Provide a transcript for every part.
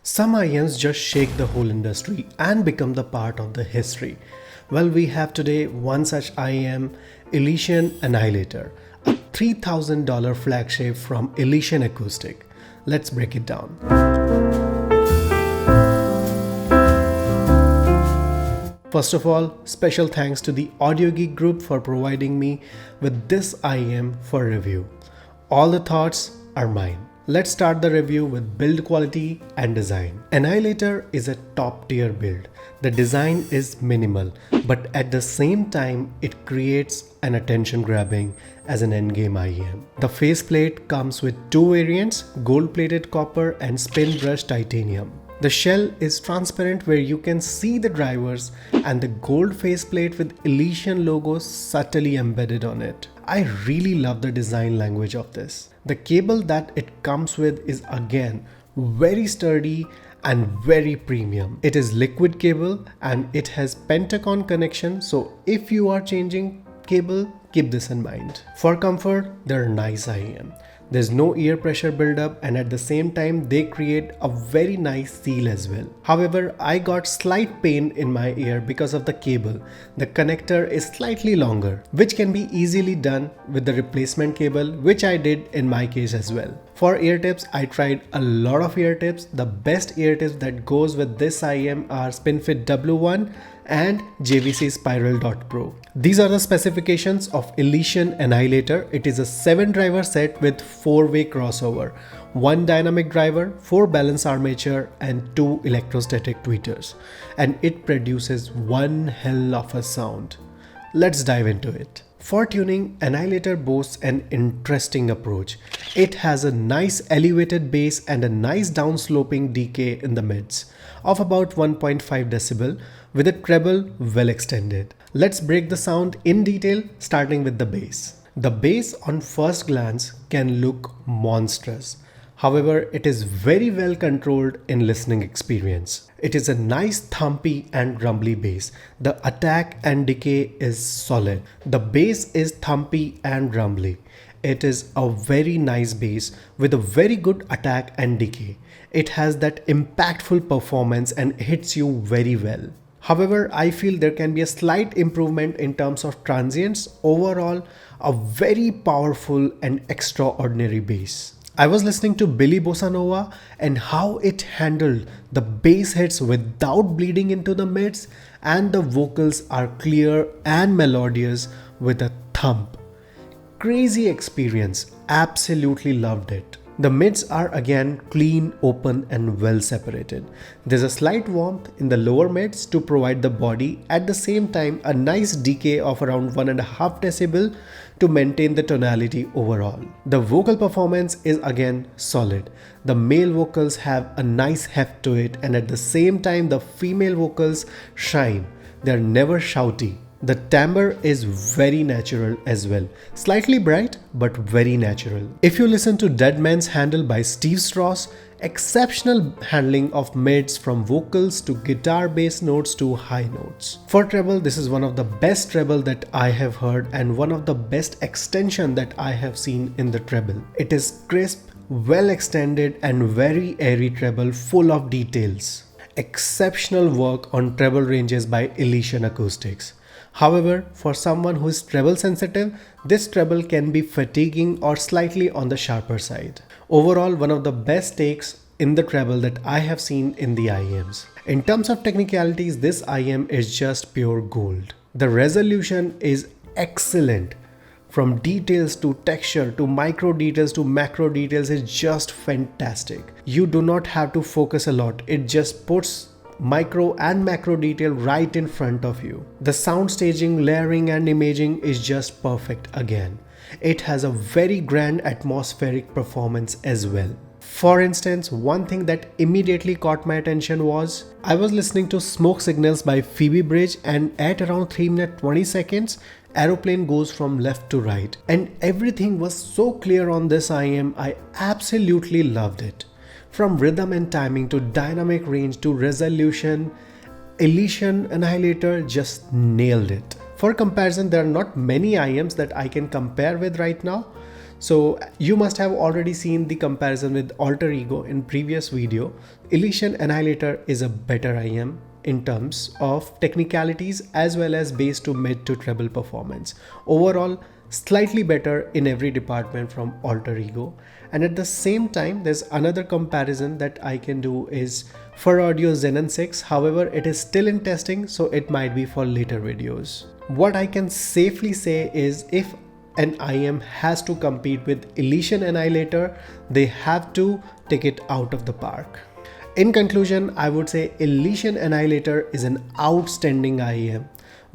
Some IEMs just shake the whole industry and become the part of the history. Well, we have today one such IEM, Elysian Annihilator, a $3,000 flagship from Elysian Acoustics. Let's break it down. First of all, special thanks to the Geek Group for providing me with this IEM for review. All the thoughts are mine. Let's start the review with build quality and design. Annihilator is a top tier build. The design is minimal, but at the same time it creates an attention grabbing as an endgame IEM. The faceplate comes with two variants, gold plated copper and spin brush titanium. The shell is transparent where you can see the drivers and the gold faceplate with Elysian logo subtly embedded on it. I really love the design language of this. The cable that it comes with is again very sturdy and very premium. It is liquid cable and it has Pentacon connection, so if you are changing cable, keep this in mind. For comfort, they're nice IEM. There's no ear pressure buildup and at the same time they create a very nice seal as well. However, I got slight pain in my ear because of the cable. The connector is slightly longer, which can be easily done with the replacement cable, which I did in my case as well. For ear tips, I tried a lot of ear tips. The best ear tips that goes with this IEM are SpinFit W1 and JVC Spiral.Pro. These are the specifications of Elysian Annihilator. It is a 7 driver set with 4-way crossover, 1 dynamic driver, 4 balance armature and 2 electrostatic tweeters. And it produces one hell of a sound. Let's dive into it. For tuning, Annihilator boasts an interesting approach. It has a nice elevated bass and a nice downsloping decay in the mids of about 1.5 decibel with a treble well extended. Let's break the sound in detail, starting with the bass. The bass on first glance can look monstrous. However, it is very well controlled in listening experience. It is a nice thumpy and rumbly bass. The attack and decay is solid. The bass is thumpy and rumbly. It is a very nice bass with a very good attack and decay. It has that impactful performance and hits you very well. However, I feel there can be a slight improvement in terms of transients. Overall, a very powerful and extraordinary bass. I was listening to Billie Bossa Nova and how it handled the bass hits without bleeding into the mids, and the vocals are clear and melodious with a thump. Crazy experience, absolutely loved it. The mids are again clean, open and well separated. There's a slight warmth in the lower mids to provide the body, at the same time a nice decay of around 1.5 decibel to maintain the tonality overall. The vocal performance is again solid. The male vocals have a nice heft to it and at the same time the female vocals shine. They're never shouty. The timbre is very natural as well. Slightly bright but very natural. If you listen to Dead Man's Handle by Steve Strauss, exceptional handling of mids from vocals to guitar bass notes to high notes. For treble, this is one of the best treble that I have heard and one of the best extension that I have seen in the treble. It is crisp, well extended and very airy treble full of details. Exceptional work on treble ranges by Elysian Acoustics. However, for someone who is treble sensitive, this treble can be fatiguing or slightly on the sharper side. Overall, one of the best takes in the treble that I have seen in the IEMs. In terms of technicalities, this IEM is just pure gold. The resolution is excellent. From details to texture to micro details to macro details is just fantastic. You do not have to focus a lot. It just puts micro and macro detail right in front of you. The sound staging, layering and imaging is just perfect again. It has a very grand atmospheric performance as well. For instance, one thing that immediately caught my attention was, I was listening to Smoke Signals by Phoebe Bridgers and at around 3 minutes 20 seconds, aeroplane goes from left to right. And everything was so clear on this IEM, I absolutely loved it. From rhythm and timing to dynamic range to resolution, Elysian Annihilator just nailed it. For comparison, there are not many IEMs that I can compare with right now. So you must have already seen the comparison with Alter Ego in previous video. Elysian Annihilator is a better IEM in terms of technicalities as well as bass to mid to treble performance. Overall, slightly better in every department from Alter Ego. And at the same time, there's another comparison that I can do is for Audio Xenon 6. However, it is still in testing, so it might be for later videos. What I can safely say is if an IEM has to compete with Elysian Annihilator, they have to take it out of the park. In conclusion, I would say Elysian Annihilator is an outstanding IEM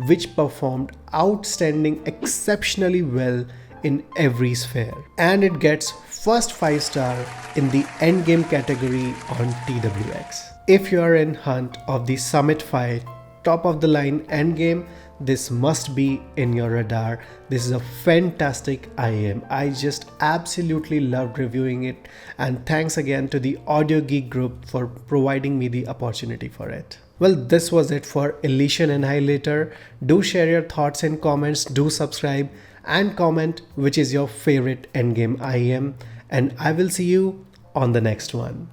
which performed outstanding exceptionally well in every sphere, and it gets first 5-star in the endgame category on TWX. If you are in hunt of the Summit 5 top of the line endgame, this must be in your radar. This is a fantastic IEM. I just absolutely loved reviewing it, and thanks again to the Audio Geek Group for providing me the opportunity for it. Well, this was it for Elysian Annihilator. Do share your thoughts in comments, do subscribe and comment which is your favorite endgame IEM, and I will see you on the next one.